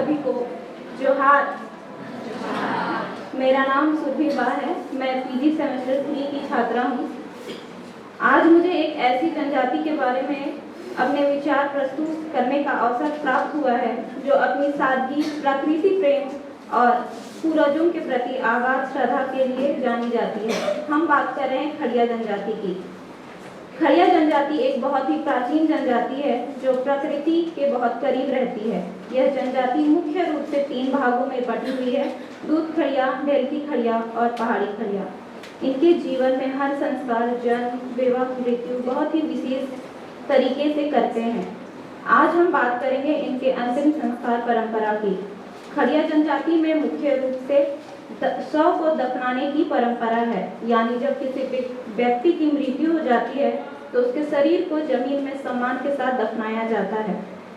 सभी को जोहार। मेरा नाम सुरभि बा है। मैं पीजी सेमेस्टर 3 की छात्रा हूँ। आज मुझे एक ऐसी जनजाति के बारे में अपने विचार प्रस्तुत करने का अवसर प्राप्त हुआ है जो अपनी सादगी, प्रकृति प्रेम और पूर्वजों के प्रति आगाध श्रद्धा के लिए जानी जाती है। हम बात कर रहे हैं खड़िया जनजाति की। खड़िया जनजाति एक बहुत ही प्राचीन जनजाति है जो प्रकृति के बहुत करीब रहती है। यह जनजाति मुख्य रूप से 3 भागों में बटी हुई है: दूध खड़िया, ढेलकी खड़िया और पहाड़ी खड़िया। इनके जीवन में हर संस्कार, जन्म, विवाह, मृत्यु बहुत ही विशेष तरीके से करते हैं। आज हम बात करेंगे इनके अंतिम संस्कार परंपरा की। खड़िया जनजाति में मुख्य रूप से शव को दफनाने की परंपरा है, यानी जब किसी व्यक्ति की मृत्यु हो जाती है तो उसके शरीर को जमीन में सम्मान के साथ दफनाया जाता है।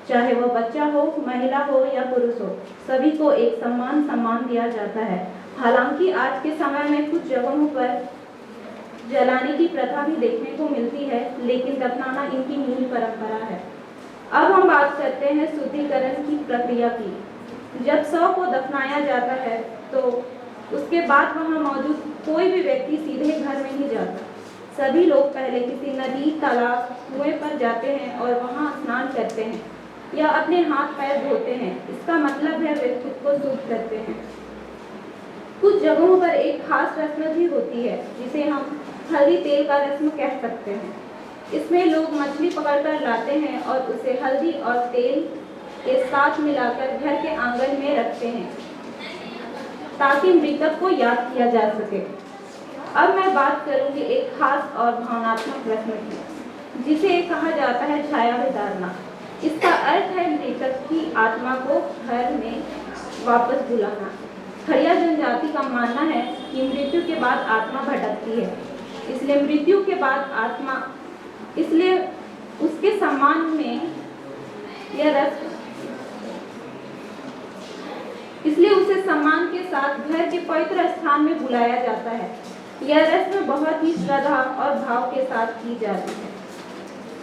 चाहे वह बच्चा हो, महिला हो या पुरुष हो, सभी को एक सम्मान दिया जाता है। हालांकि आज के समय में कुछ जगहों पर जलाने की प्रथा भी देखने को मिलती है, लेकिन दफनाना इनकी मूल परंपरा है। अब हम बात करते हैं शुद्धिकरण की प्रक्रिया की। जब शव को दफनाया जाता है तो उसके बाद वहां मौजूद कोई भी व्यक्ति सीधे घर में नहीं जाता। सभी लोग पहले किसी नदी, तालाब, कुएं पर जाते हैं और वहां स्नान करते हैं या अपने हाथ पैर धोते हैं। इसका मतलब है वे खुद को शुद्ध करते हैं। कुछ जगहों पर एक खास रस्म भी होती है जिसे हम हल्दी तेल का रस्म कह सकते हैं। इसमें लोग मछली पकड़कर लाते हैं और उसे हल्दी और तेल के साथ मिलाकर घर के आंगन में रखते हैं ताकि मृतक को याद किया जा सके। अब मैं बात करूंगी एक खास और भावनात्मक रस्म की, जिसे कहा जाता है छाया वितारना। इसका अर्थ है मृतक की आत्मा को घर में वापस बुलाना। खड़िया जनजाति का मानना है कि मृत्यु के बाद आत्मा भटकती है, इसलिए मृत्यु के बाद आत्मा, इसलिए उसके सम्मान में यह रस्म, इसलिए उसे सम्मान के साथ घर के पवित्र स्थान में बुलाया जाता है। यह रस्म बहुत ही श्रद्धा और भाव के साथ की जाती है।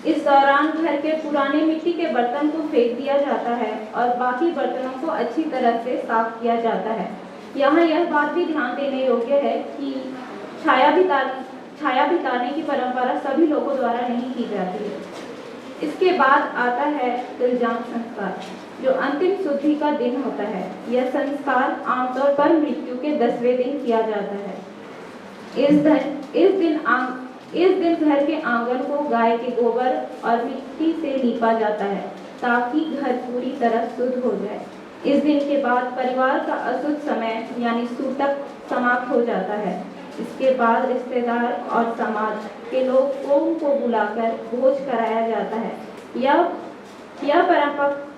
इस दौरान घर के पुराने मिट्टी के बर्तन को फेंक दिया जाता है और बाकी बर्तनों को अच्छी तरह से साफ किया जाता है। यहाँ यह बात भी ध्यान देने योग्य है कि छाया बिताने की परंपरा सभी लोगों द्वारा नहीं की जाती है। इसके बाद आता है इल्जाम संस्कार, जो अंतिम शुद्धि का दिन होता है। यह संस्कार आमतौर पर मृत्यु के 10वें दिन किया जाता है। इस दिन घर के आंगन को गाय के गोबर और मिट्टी से लीपा जाता है ताकि घर पूरी तरह शुद्ध हो जाए। इस दिन के बाद परिवार का अशुद्ध समय यानी सूतक समाप्त हो जाता है। इसके बाद रिश्तेदार और समाज के लोगों को बुलाकर भोज कराया जाता है। यह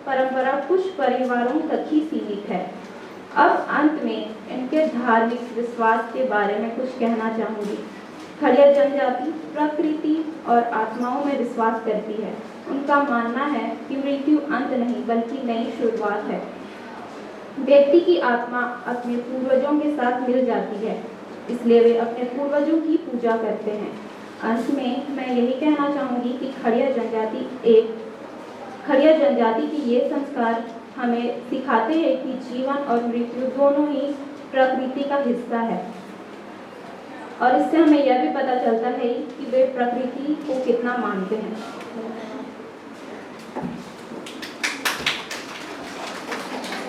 परंपरा कुछ परिवारों तक ही सीमित है। अब अंत में इनके धार्मिक विश्वास के बारे में कुछ कहना चाहूँगी। खड़िया जनजाति प्रकृति और आत्माओं में विश्वास करती है। उनका मानना है कि मृत्यु अंत नहीं बल्कि नई शुरुआत है। व्यक्ति की आत्मा अपने पूर्वजों के साथ मिल जाती है, इसलिए वे अपने पूर्वजों की पूजा करते हैं। अंत में मैं यही कहना चाहूँगी कि खड़िया जनजाति की ये संस्कार हमें सिखाते हैं कि जीवन और मृत्यु दोनों ही प्रकृति का हिस्सा है, और इससे हमें यह भी पता चलता है कि वे प्रकृति को कितना मानते हैं।